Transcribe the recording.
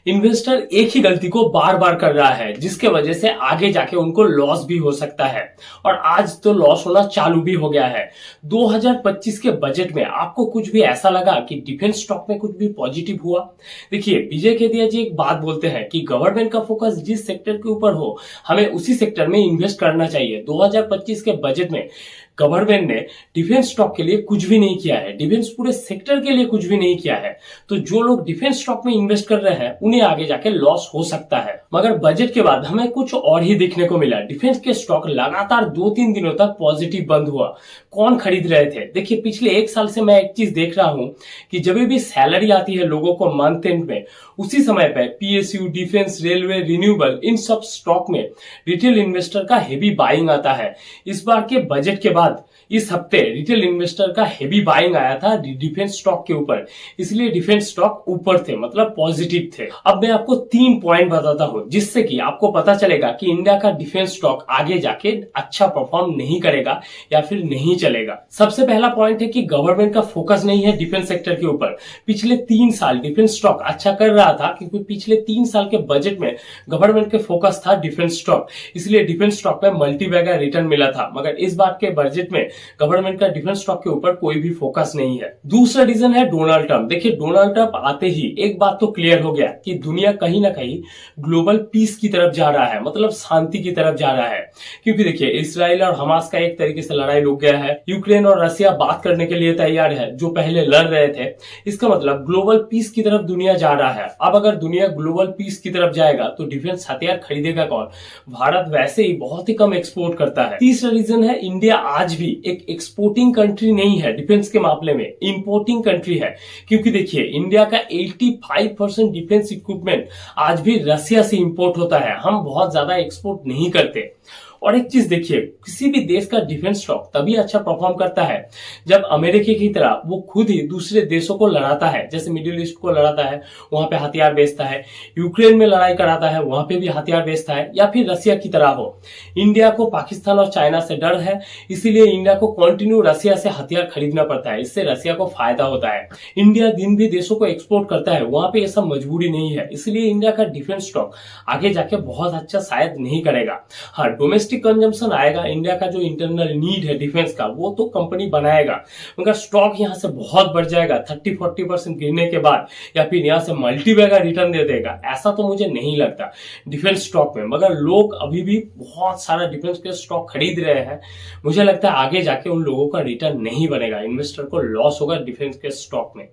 Investor एक ही गलती को बार बार कर रहा है जिसके वजह से आगे जाके उनको लॉस भी हो सकता है और आज तो लॉस होना चालू भी हो गया है। 2025 के बजट में आपको कुछ भी ऐसा लगा कि डिफेंस स्टॉक में कुछ भी पॉजिटिव हुआ? देखिए, विजय केदिया जी एक बात बोलते हैं कि गवर्नमेंट का फोकस जिस सेक्टर के ऊपर हो हमें उसी सेक्टर में इन्वेस्ट करना चाहिए। 2025 के बजट में गवर्नमेंट ने डिफेंस स्टॉक के लिए कुछ भी नहीं किया है, डिफेंस पूरे सेक्टर के लिए कुछ भी नहीं किया है। तो जो लोग डिफेंस स्टॉक में इन्वेस्ट कर रहे हैं उन्हें आगे जाके लॉस हो सकता है। मगर बजट के बाद हमें कुछ और ही देखने को मिला। डिफेंस के स्टॉक लगातार 2-3 दिनों तक पॉजिटिव बंद हुआ। कौन खरीद रहे थे? देखिए, पिछले एक साल से मैं एक चीज देख रहा हूं कि जब भी सैलरी आती है लोगों को मंथ एंड में, उसी समय पे पीएसयू, डिफेंस, रेलवे, रिन्यूएबल, इन सब स्टॉक में रिटेल इन्वेस्टर का हेवी बाइंग आता है। इस बार के बजट के बाद इस हफ्ते रिटेल इन्वेस्टर का हेवी बाइंग आया था डिफेंस स्टॉक के ऊपर, इसलिए डिफेंस स्टॉक ऊपर थे, मतलब पॉजिटिव थे। अब मैं आपको 3 पॉइंट बताता हूं जिससे कि आपको पता चलेगा कि इंडिया का डिफेंस स्टॉक आगे जाके अच्छा परफॉर्म नहीं करेगा या फिर नहीं चलेगा। सबसे पहला पॉइंट है कि गवर्नमेंट का फोकस नहीं है डिफेंस सेक्टर के ऊपर। पिछले 3 साल डिफेंस स्टॉक अच्छा कर रहा था क्योंकि पिछले 3 साल के बजट में गवर्नमेंट के फोकस था डिफेंस स्टॉक, इसलिए डिफेंस स्टॉक में मल्टीबैगर रिटर्न मिला था। मगर इस बार के बजट में गवर्नमेंट का डिफेंस स्टॉक के ऊपर कोई भी फोकस नहीं है। दूसरा रीजन है डोनाल्ड ट्रंप। देखिए, डोनाल्ड ट्रंप आते ही एक बात तो क्लियर हो गया कि दुनिया कहीं ना कहीं ग्लोबल पीस की तरफ जा रहा है, मतलब शांति की तरफ जा रहा है। क्योंकि देखिए, इसराइल और हमास का एक तरीके से लड़ाई रुक गया है, यूक्रेन और रसिया बात करने के लिए तैयार है जो पहले लड़ रहे थे। इसका मतलब ग्लोबल पीस की तरफ दुनिया जा रहा है। अब अगर दुनिया ग्लोबल पीस की तरफ जाएगा तो डिफेंस हथियार खरीदेगा कौन? भारत वैसे ही बहुत ही कम एक्सपोर्ट करता है। तीसरा रीजन है इंडिया आज भी एक एक्सपोर्टिंग कंट्री नहीं है, डिफेंस के मामले में इंपोर्टिंग कंट्री है। क्योंकि देखिए, इंडिया का 85% डिफेंस इक्विपमेंट आज भी रसिया से इंपोर्ट होता है, हम बहुत ज्यादा एक्सपोर्ट नहीं करते। और एक चीज देखिए, किसी भी देश का डिफेंस स्टॉक तभी अच्छा परफॉर्म करता है जब अमेरिका की तरह वो खुद ही दूसरे देशों को लड़ाता है, जैसे मिडिल ईस्ट को लड़ाता है, वहां पे हथियार बेचता है, यूक्रेन में लड़ाई कराता है, वहां पे भी हथियार बेचता है, या फिर रसिया की तरह हो। इंडिया को पाकिस्तान और चाइना से डर है, इसीलिए इंडिया को कंटिन्यू रसिया से हथियार खरीदना पड़ता है, इससे रसिया को फायदा होता है। इंडिया दिन भी देशों को एक्सपोर्ट करता है, वहां पे ये सब मजबूरी नहीं है, इसलिए इंडिया का डिफेंस स्टॉक आगे जाके बहुत अच्छा शायद नहीं करेगा। हाँ, डोमेस्टिक कंजम्पशन आएगा, इंडिया का जो इंटरनल नीड है डिफेंस का वो तो कंपनी बनाएगा, मगर स्टॉक यहां से बहुत बढ़ जाएगा 30-40% गिरने के बाद, या फिर यहां से मल्टीबैगर रिटर्न दे देगा, ऐसा तो मुझे नहीं लगता डिफेंस स्टॉक में। मगर लोग अभी भी बहुत सारा डिफेंस के स्टॉक खरीद रहे हैं, मुझे लगता है आगे जाके उन लोगों का रिटर्न नहीं बनेगा, इन्वेस्टर को लॉस होगा डिफेंस के स्टॉक में।